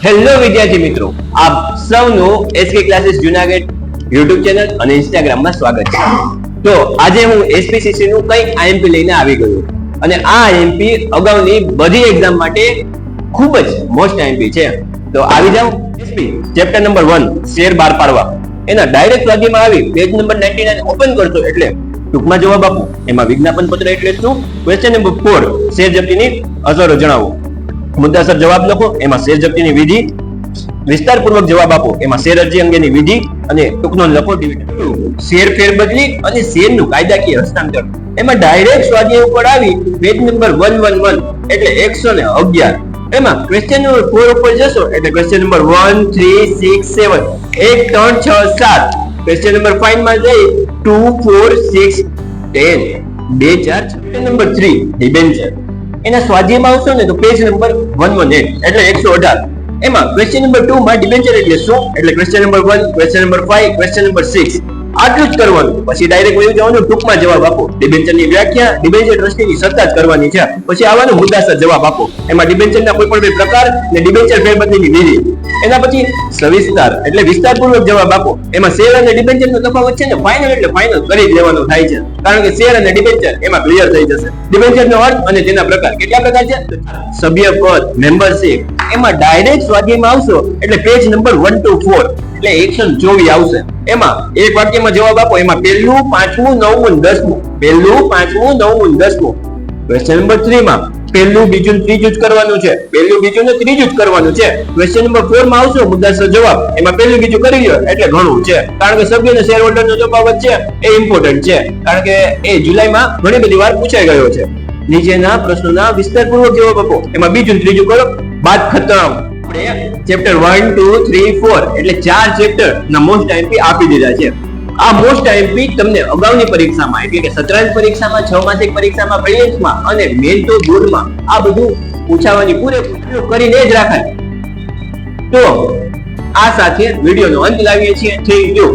Hello વિદ્યાર્થી મિત્રો, આપ સૌનું SK classes Junagadh YouTube channel અને ઇન્સ્ટાગ્રામમાં સ્વાગત છે. તો આજે હું એસપીસીસી નું કંઈક આઈએમપી લઈને આવી ગયો અને આ આઈએમપી અગાઉની બધી એક્ઝામ માટે ખૂબ જ મોસ્ટ આઈએમપી છે. તો આવી જાઓ. એસપી ચેપ્ટર નંબર 1 શેર બાર પાડવા એના ડાયરેક્ટ સ્વાધ્યાયમાં આવી પેજ નંબર 99 ઓપન કરશો એટલે ટૂંકમાં જવાબ આપો. એમાં વિજ્ઞાપન પત્ર એટલે શું? ક્વેશ્ચન નંબર 4 શેર જપ્તીની અસરો જણાવો. મુદ્દાસર જવાબ લખો. એમાં શેર જપ્તીની વિધિ વિસ્તારપૂર્વક જવાબ આપો. એમાં શેર અરજી અંગેની વિધિ અને ટૂંકનો લખો. શેર ફેરબદલી અને શેરનું કાયદાકીય હસ્તાંતર એમાં ડાયરેક્ટ સ્વાધ્યાય ઉપર આવી પેજ નંબર 111 એટલે 111 એમાં ક્વેશ્ચન નંબર 4 ઉપર જશો એટલે ક્વેશ્ચન નંબર 1 3 6 7 1 3 6 7 ક્વેશ્ચન નંબર 5 માં જઈ 2 4 6 10 2 4 નંબર 3 ડિબેન્ચર એના સ્વાધ્યાયમાં આવશો ને તો પેજ નંબર 118 એટલે 118 એમાં ક્વેશ્ચન નંબર 2 માં ડિબેન્ચર એટલે શું એટલે question number 1 question number 5 question number 6 આટલું જ કરવાનું. પછી ડાયરેક્ટ વયું જવાનું, ટૂંકમાં જવાબ આપો. ડિબેન્ચરની વ્યાખ્યા ડિબેન્ચર ટ્રસ્ટીની સત્તા જ કરવાની છે. પછી આવવાનું મુદ્દાસર જવાબ આપો. એમાં ડિબેન્ચરના કોઈ પણ બે પ્રકાર ને ડિબેન્ચર ફેરબદલીની વિધિ. એના પછી સવિસ્તાર એટલે વિસ્તારપૂર્વક જવાબ આપો. એમાં શેર અને ડિબેન્ચરનો તફાવત છે ને ફાઇનલ એટલે ફાઇનલ કરી જ લેવાનો થાય છે, કારણ કે શેર અને ડિબેન્ચર એમાં ક્લિયર થઈ જશે. ડિબેન્ચરનો અર્થ અને તેના પ્રકાર. કેટલા પ્રકાર છે? સભ્યપદ, મેમ્બરશિપ. એમાં ડાયરેક્ટ સ્વાધ્યાયમાં આવશો એટલે પેજ નંબર 1 to 4 એટલે 124 આવશે. એમાં એક વાક્યમાં જવાબ આપો. એમાં પહેલું, પાંચમું, નવમું, 10મું. પહેલું, પાંચમું, નવમું, 10મું. ક્વેશ્ચન નંબર 3 માં પહેલું, બીજું, ત્રીજું જ કરવાનું છે. પહેલું, બીજું ને ત્રીજું જ કરવાનું છે. ક્વેશ્ચન નંબર 4 માં આવશો મુદ્દાસર જવાબ. એમાં પહેલું, બીજું કરી લ્યો એટલે ઘણું છે, કારણ કે સભ્ય અને શેર હોલ્ડરનો તફાવત છે એ ઇમ્પોર્ટન્ટ છે, કારણ કે એ જુલાઈમાં ઘણી બધી વાર પૂછાઈ ગયો છે. નીચેના પ્રશ્નોના વિસ્તારપૂર્વક જવાબ આપો. એમાં બીજું, ત્રીજું કરો, બાદ ખતમ. ચેપ્ટર 1 2 3 4 એટલે 4 ચેપ્ટર ના મોસ્ટ આઈએમપી આપી દીધા છે. આ મોસ્ટ આઈએમપી તમને અગાઉની પરીક્ષામાં એટલે કે સત્રાંત પરીક્ષામાં, 6 માસિક પરીક્ષામાં, પ્રિલિમ્સમાં અને મેન તો બોર્ડમાં આ બધું પૂછાવાની પૂરેપૂરું કરીને જ રાખાય. તો આ સાથે વિડીયોનો અંત લાવીએ છીએ. Thank you.